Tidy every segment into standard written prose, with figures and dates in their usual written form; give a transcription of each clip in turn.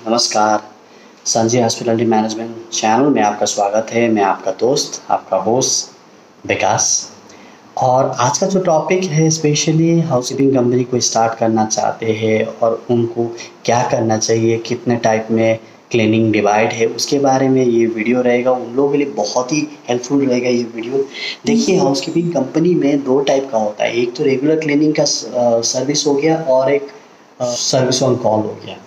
नमस्कार। Sanjay hospitality management channel में आपका स्वागत है। मैं आपका दोस्त, आपका होस्ट विकास। और आज का जो टॉपिक है स्पेशली हाउसकीपिंग कंपनी को स्टार्ट करना चाहते हैं और उनको क्या करना चाहिए, कितने टाइप में क्लीनिंग डिवाइड है, उसके बारे में ये वीडियो रहेगा। उन लोगों के लिए बहुत ही हेल्पफुल रहेगा ये वीडियो। देखिए, हाउसकीपिंग कंपनी में दो टाइप का होता है। एक तो रेगुलर क्लीनिंग का सर्विस हो गया और एक सर्विस ऑन कॉल हो गया।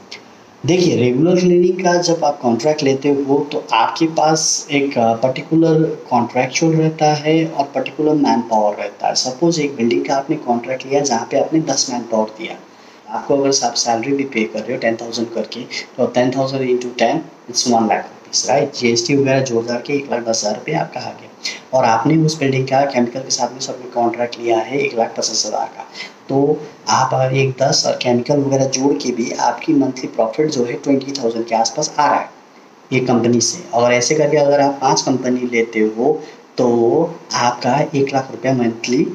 देखिए, रेगुलर क्लीनिंग का जब आप कॉन्ट्रैक्ट लेते हो तो आपके पास एक पर्टिकुलर कॉन्ट्रैक्चुअल रहता है और पर्टिकुलर मैन पावर रहता है। सपोज एक बिल्डिंग का आपने कॉन्ट्रैक्ट लिया जहाँ पे आपने 10 मैन पावर दिया। आपको अगर आप सैलरी भी पे कर रहे हो 10,000 करके, तो 10,000 into 10 it's 1 lakh rupees, right. GST वगैरह जोड़ जाड़ के 1,10,000 रुपये आपका आ गया। और आपने उस बिल्डिंग का केमिकल के साथ में सबने कॉन्ट्रैक्ट लिया है 1,50,000 का। तो आप एक 10 और केमिकल वगैरह जोड़ के भी आपकी मंथली प्रॉफिट जो है 20,000 के आसपास आ रहा है ये कंपनी से। और ऐसे करके अगर आप 5 कंपनी लेते हो तो आपका 1,00,000 रुपया मंथली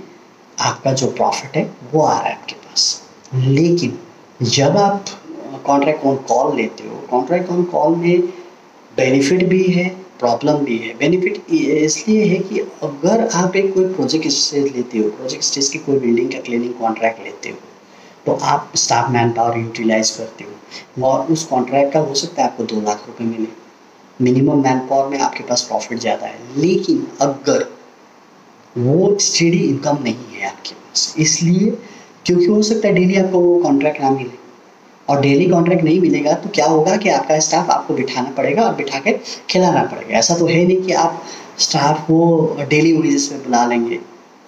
आपका जो प्रॉफिट है वो आ रहा है आपके पास। लेकिन जब आप कॉन्ट्रैक्ट ऑन कॉल लेते हो, कॉन्ट्रैक्ट ऑन कॉल में बेनिफिट भी है, प्रॉब्लम भी है। बेनिफिट इसलिए है कि अगर आप एक कोई प्रोजेक्ट स्टेज लेते हो, प्रोजेक्ट स्टेज की कोई बिल्डिंग का क्लीनिंग कॉन्ट्रैक्ट लेते हो, तो आप स्टाफ मैन पावर यूटिलाइज करते हो और उस कॉन्ट्रैक्ट का हो सकता है आपको 2 लाख रुपए मिले। मिनिमम मैन पावर में आपके पास प्रॉफिट ज़्यादा है। लेकिन अगर वो स्टेडी इनकम नहीं है आपके पास, इसलिए क्योंकि हो सकता है डेली आपको वो कॉन्ट्रैक्ट ना मिले। और डेली कॉन्ट्रैक्ट नहीं मिलेगा तो क्या होगा कि आपका स्टाफ आपको बिठाना पड़ेगा और बिठा के खिलाना पड़ेगा। ऐसा तो है नहीं कि आप स्टाफ को डेली बेसिस पे बुला लेंगे,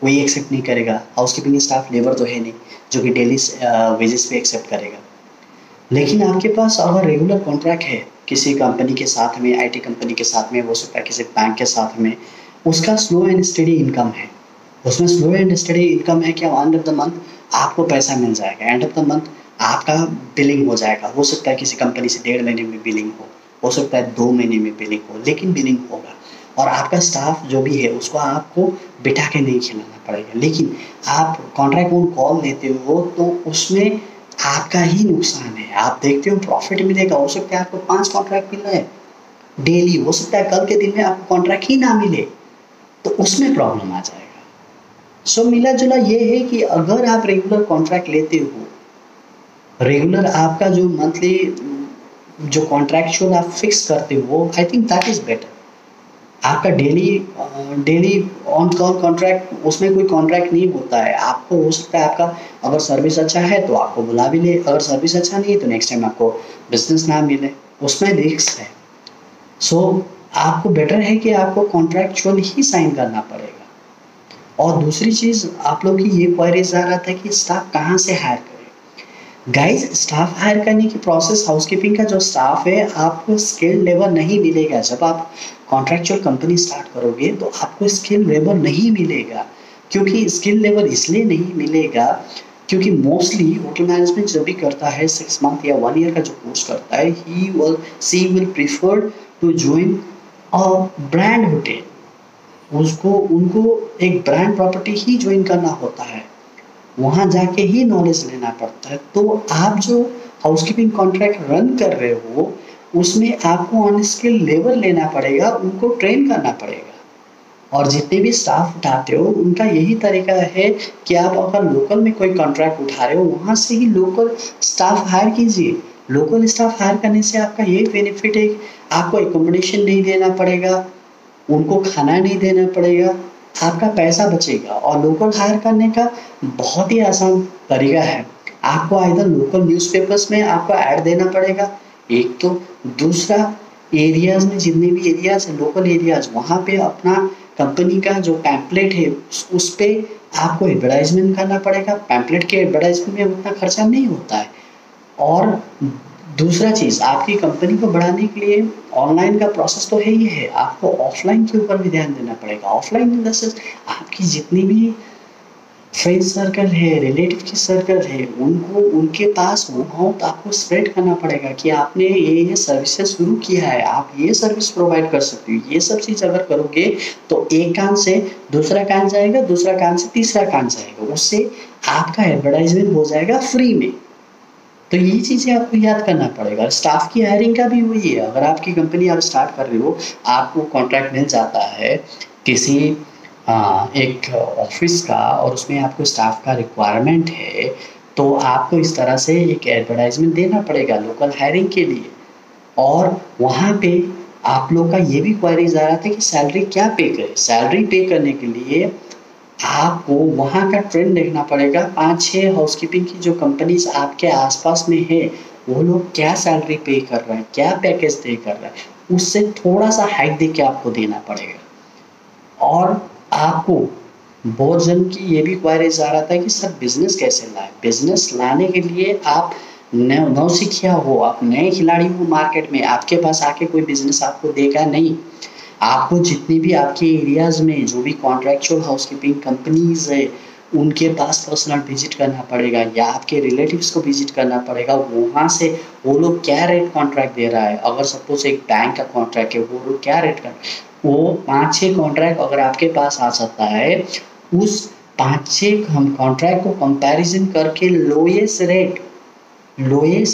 कोई एक्सेप्ट नहीं करेगा। हाउसकीपिंग स्टाफ लेबर तो है नहीं जो कि डेली वेजेस पे एक्सेप्ट करेगा। लेकिन आपके पास अगर रेगुलर कॉन्ट्रैक्ट है किसी कंपनी के साथ में, आईटी कंपनी के साथ में, हो सकता है किसी बैंक के साथ में, उसका स्लो एंड स्टडी इनकम है। उसमें स्लो एंड स्टडी इनकम है कि एंड ऑफ द मंथ आपको पैसा मिल जाएगा, एंड ऑफ द मंथ आपका बिलिंग हो जाएगा। हो सकता है किसी कंपनी से 1.5 महीने में बिलिंग हो सकता है 2 महीने में बिलिंग हो, लेकिन बिलिंग होगा। और आपका स्टाफ जो भी है उसको आपको बिठा के नहीं खिलाना पड़ेगा। लेकिन आप कॉन्ट्रैक्ट ऑन कॉल लेते हो तो उसमें आपका ही नुकसान है। आप देखते हो प्रॉफिट मिलेगा, हो सकता है आपको 5 कॉन्ट्रैक्ट मिल रहा है डेली, हो सकता है कल के दिन में आपको कॉन्ट्रैक्ट ही ना मिले, तो उसमें प्रॉब्लम आ जाएगा। सो मिला जुला ये है कि अगर आप रेगुलर कॉन्ट्रैक्ट लेते हो, रेगुलर आपका जो मंथली जो कॉन्ट्रैक्चुअल आप फिक्स करते हो, I think that is better. आपका डेली ऑन कॉल कॉन्ट्रैक्ट, उसमें कोई कॉन्ट्रैक्ट नहीं होता है। आपको हो सकता है आपका अगर सर्विस अच्छा है तो आपको बुला भी ले, अगर सर्विस अच्छा नहीं है तो नेक्स्ट टाइम आपको बिजनेस ना मिले, उसमें रिस्क है। सो आपको बेटर है कि आपको कॉन्ट्रैक्चुअल ही साइन करना पड़ेगा। और दूसरी चीज़ आप लोग की ये क्वेरीज आ रहा था कि स्टाफ कहाँ से हायर करें। गाइज, स्टाफ हायर करने की प्रोसेस, हाउसकीपिंग का जो स्टाफ है आपको स्किल्ड लेबर नहीं मिलेगा। जब आप कॉन्ट्रैक्चुअल कंपनी स्टार्ट करोगे तो आपको स्किल्ड लेबर नहीं मिलेगा। क्योंकि स्किल्ड लेबर इसलिए नहीं मिलेगा क्योंकि मोस्टली होटल मैनेजमेंट जब भी करता है 6 मंथ या 1 ईयर का जो कोर्स करता है, she will prefer to join a brand hotel. उनको एक ब्रांड प्रॉपर्टी ही ज्वाइन करना होता है, वहाँ जाके ही नॉलेज लेना पड़ता है। तो आप जो हाउसकीपिंग कॉन्ट्रैक्ट रन कर रहे हो उसमें आपको ऑन स्किल लेबर लेना पड़ेगा, उनको ट्रेन करना पड़ेगा। और जितने भी स्टाफ उठाते हो उनका यही तरीका है कि आप अगर लोकल में कोई कॉन्ट्रैक्ट उठा रहे हो वहाँ से ही लोकल स्टाफ हायर कीजिए। लोकल स्टाफ हायर करने से आपका यही बेनिफिट है, आपको एकोमोडेशन नहीं देना पड़ेगा, उनको खाना नहीं देना पड़ेगा, आपका पैसा बचेगा। और लोकल हायर करने का बहुत ही आसान तरीका है। आपको इधर लोकल न्यूज़पेपर्स में आपको ऐड देना पड़ेगा, एक तो। दूसरा, एरियाज में जितने भी एरियाज हैं, लोकल एरियाज, वहाँ पे अपना कंपनी का जो पैम्पलेट है उस पे आपको एडवर्टाइजमेंट करना पड़ेगा। पैम्पलेट के एडवर्टाइजमेंट में उतना खर्चा नहीं होता है। और दूसरा चीज़, आपकी कंपनी को बढ़ाने के लिए ऑनलाइन का प्रोसेस तो है ही है, आपको ऑफलाइन के ऊपर भी ध्यान देना पड़ेगा। ऑफलाइन इन द सेंस आपकी जितनी भी फ्रेंड सर्कल है, रिलेटिव की सर्कल है, उनको उनके पास हो तो आपको स्प्रेड करना पड़ेगा कि आपने ये सर्विसेज शुरू किया है, आप ये सर्विस प्रोवाइड कर सकते हो। ये सब चीज़ अगर करोगे तो एक कान से दूसरा कान जाएगा, दूसरा कान से तीसरा कान जाएगा, उससे आपका एडवर्टाइजमेंट हो जाएगा फ्री में। तो ये चीज़ें आपको याद करना पड़ेगा। स्टाफ की हायरिंग का भी वही है, अगर आपकी कंपनी आप स्टार्ट कर रहे हो, आपको कॉन्ट्रैक्ट मिल जाता है किसी एक ऑफिस का और उसमें आपको स्टाफ का रिक्वायरमेंट है, तो आपको इस तरह से एक एडवर्टाइजमेंट देना पड़ेगा लोकल हायरिंग के लिए। और वहाँ पे आप लोग का ये भी क्वेरीज आ रहा था कि सैलरी क्या पे करें। सैलरी पे करने के लिए आपको वहाँ का ट्रेंड देखना पड़ेगा। 5-6 हाउसकीपिंग की जो कंपनीज आपके आसपास में है, वो लोग क्या सैलरी पे कर रहे हैं, क्या पैकेज पे कर रहे हैं, उससे थोड़ा सा हाइक दे के आपको देना पड़ेगा। और आपको बहुत जन की ये भी क्वेरीज आ रहा था कि सर बिजनेस कैसे लाए। बिजनेस लाने के लिए आप नौसिखिया हो, आप नए खिलाड़ी हो मार्केट में, आपके पास आके कोई बिजनेस आपको देगा नहीं। आपको जितनी भी आपके एरियाज में जो भी कॉन्ट्रैक्चुअल हाउसकीपिंग कंपनीज है, उनके पास पर्सनल विजिट करना पड़ेगा या आपके रिलेटिव्स को विजिट करना पड़ेगा। वहाँ से वो लोग क्या रेट कॉन्ट्रैक्ट दे रहा है, अगर सपोज एक बैंक का कॉन्ट्रैक्ट है, वो लोग क्या रेट कर, वो 5-6 कॉन्ट्रैक्ट अगर आपके पास आ सकता है, उस 5-6 हम कॉन्ट्रैक्ट को कंपैरिजन करके लोएस्ट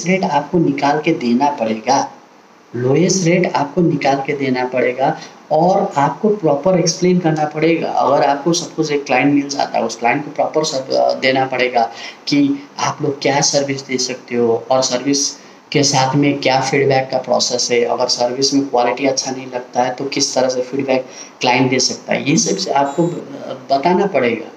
रेट आपको निकाल के देना पड़ेगा। लोएस्ट रेट आपको निकाल के देना पड़ेगा और आपको प्रॉपर एक्सप्लेन करना पड़ेगा। अगर आपको सपोज एक क्लाइंट मिल जाता है, उस क्लाइंट को प्रॉपर देना पड़ेगा कि आप लोग क्या सर्विस दे सकते हो और सर्विस के साथ में क्या फीडबैक का प्रोसेस है। अगर सर्विस में क्वालिटी अच्छा नहीं लगता है तो किस तरह से फीडबैक क्लाइंट दे सकता है, ये सब आपको बताना पड़ेगा।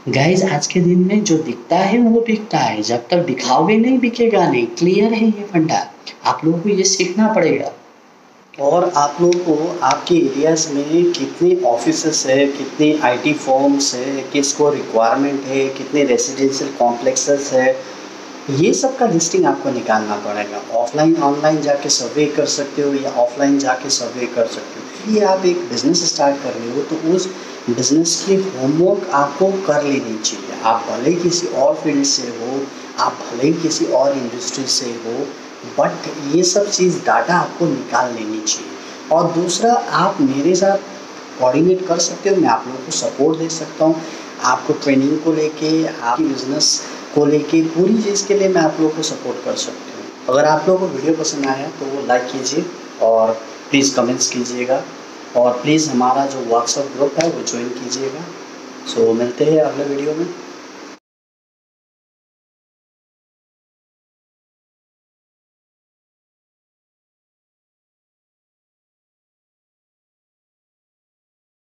गाइज आज के दिन में जो दिखता है वो बिकता है, जब तक दिखाओगे नहीं बिकेगा नहीं। क्लियर है ये फंडा, आप लोगों को ये सीखना पड़ेगा। और आप लोगों को आपके एरियाज़ में कितने ऑफिसेस है, कितने आईटी फर्म्स है, किसको रिक्वायरमेंट है, कितने रेजिडेंशियल कॉम्प्लेक्सेस है, ये सब का लिस्टिंग आपको निकालना पड़ेगा। ऑफलाइन ऑनलाइन जाके सर्वे कर सकते हो या ऑफलाइन जाके सर्वे कर सकते हो। ये आप एक बिज़नेस स्टार्ट कर रहे हो तो उस बिज़नेस की होमवर्क आपको कर लेनी चाहिए। आप भले ही किसी और फील्ड से हो, आप भले ही किसी और इंडस्ट्री से हो, बट ये सब चीज़ डाटा आपको निकाल लेनी चाहिए। और दूसरा, आप मेरे साथ कोऑर्डिनेट कर सकते हो, मैं आप लोगों को सपोर्ट दे सकता हूँ। आपको ट्रेनिंग को लेके, आपकी बिज़नेस को लेके, पूरी चीज़ के लिए मैं आप लोगों को सपोर्ट कर सकती हूँ। अगर आप लोगों को वीडियो पसंद आया तो वो लाइक कीजिए और प्लीज़ कमेंट्स कीजिएगा और प्लीज़ हमारा जो व्हाट्सएप ग्रुप है वो ज्वाइन कीजिएगा। सो मिलते हैं अगले वीडियो में।